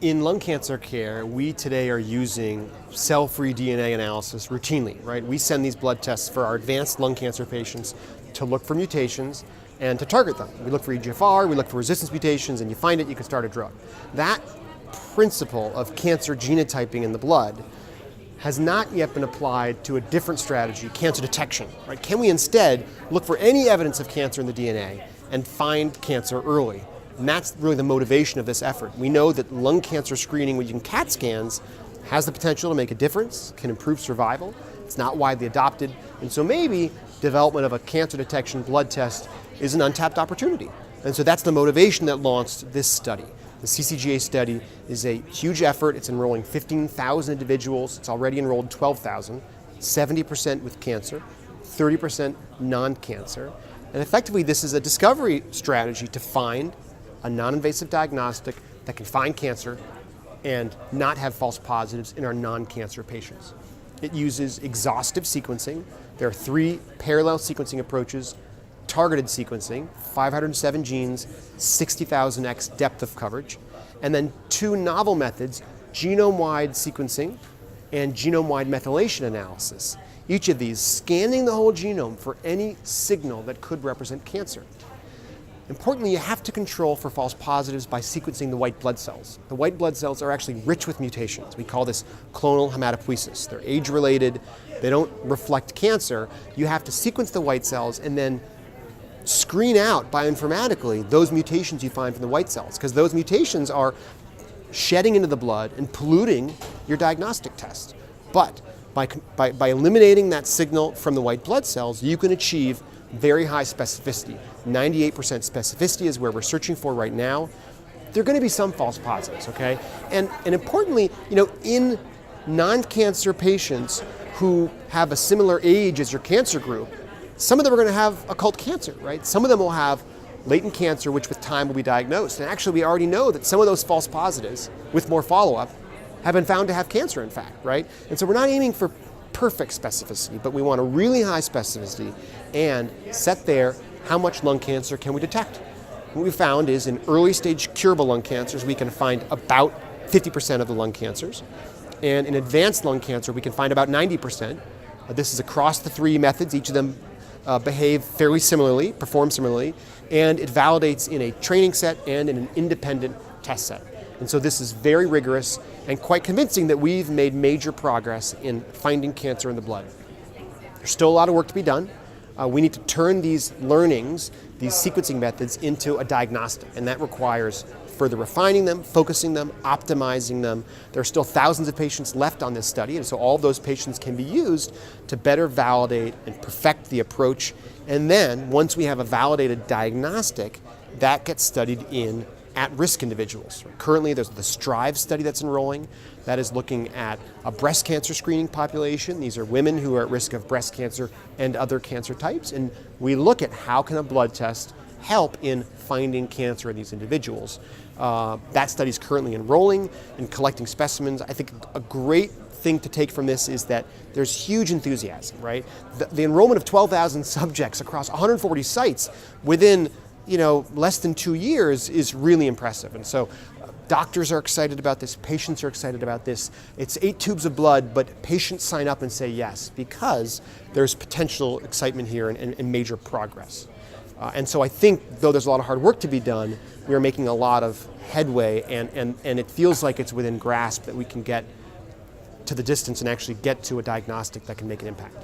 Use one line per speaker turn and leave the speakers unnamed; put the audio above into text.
In lung cancer care, we today are using cell-free DNA analysis routinely, right? We send these blood tests for our advanced lung cancer patients to look for mutations and to target them. We look for EGFR, we look for resistance mutations, and you find it, you can start a drug. That principle of cancer genotyping in the blood has not yet been applied to a different strategy, cancer detection, right? Can we instead look for any evidence of cancer in the DNA and find cancer early? And that's really the motivation of this effort. We know that lung cancer screening using CAT scans has the potential to make a difference, can improve survival. It's not widely adopted, and so maybe development of a cancer detection blood test is an untapped opportunity. And so that's the motivation that launched this study. The CCGA study is a huge effort. It's enrolling 15,000 individuals. It's already enrolled 12,000, 70% with cancer, 30% non-cancer. And effectively, this is a discovery strategy to find a non-invasive diagnostic that can find cancer and not have false positives in our non-cancer patients. It uses exhaustive sequencing. There are 3 parallel sequencing approaches: targeted sequencing, 507 genes, 60,000x depth of coverage, and then 2 novel methods, genome-wide sequencing and genome-wide methylation analysis. Each of these scanning the whole genome for any signal that could represent cancer. Importantly, you have to control for false positives by sequencing the white blood cells. The white blood cells are actually rich with mutations. We call this clonal hematopoiesis. They're age-related, they don't reflect cancer. You have to sequence the white cells and then screen out bioinformatically those mutations you find from the white cells, because those mutations are shedding into the blood and polluting your diagnostic test. But by eliminating that signal from the white blood cells, you can achieve very high specificity. 98% specificity is where we're searching for right now. There are going to be some false positives, okay? And importantly, in non-cancer patients who have a similar age as your cancer group, some of them are going to have occult cancer, right? Some of them will have latent cancer, which with time will be diagnosed. And actually, we already know that some of those false positives, with more follow-up, have been found to have cancer, in fact, right? And so we're not aiming for perfect specificity, but we want a really high specificity and set there how much lung cancer can we detect. What we found is in early stage curable lung cancers, we can find about 50% of the lung cancers. And in advanced lung cancer, we can find about 90%. This is across the 3 methods. Each of them behave fairly similarly, perform similarly, and it validates in a training set and in an independent test set. And so this is very rigorous and quite convincing that we've made major progress in finding cancer in the blood. There's still a lot of work to be done. We need to turn these learnings, these sequencing methods, into a diagnostic, and that requires further refining them, focusing them, optimizing them. There are still thousands of patients left on this study, and so all of those patients can be used to better validate and perfect the approach. And then, once we have a validated diagnostic, that gets studied in at-risk individuals. Currently, there's the STRIVE study that's enrolling. That is looking at a breast cancer screening population. These are women who are at risk of breast cancer and other cancer types. And we look at how can a blood test help in finding cancer in these individuals. That study is currently enrolling and collecting specimens. I think a great thing to take from this is that there's huge enthusiasm, right? The enrollment of 12,000 subjects across 140 sites within less than 2 years is really impressive. And so doctors are excited about this, patients are excited about this. It's 8 tubes of blood, but patients sign up and say yes because there's potential excitement here and major progress. And so I think, though there's a lot of hard work to be done, we are making a lot of headway, and it feels like it's within grasp that we can get to the distance and actually get to a diagnostic that can make an impact.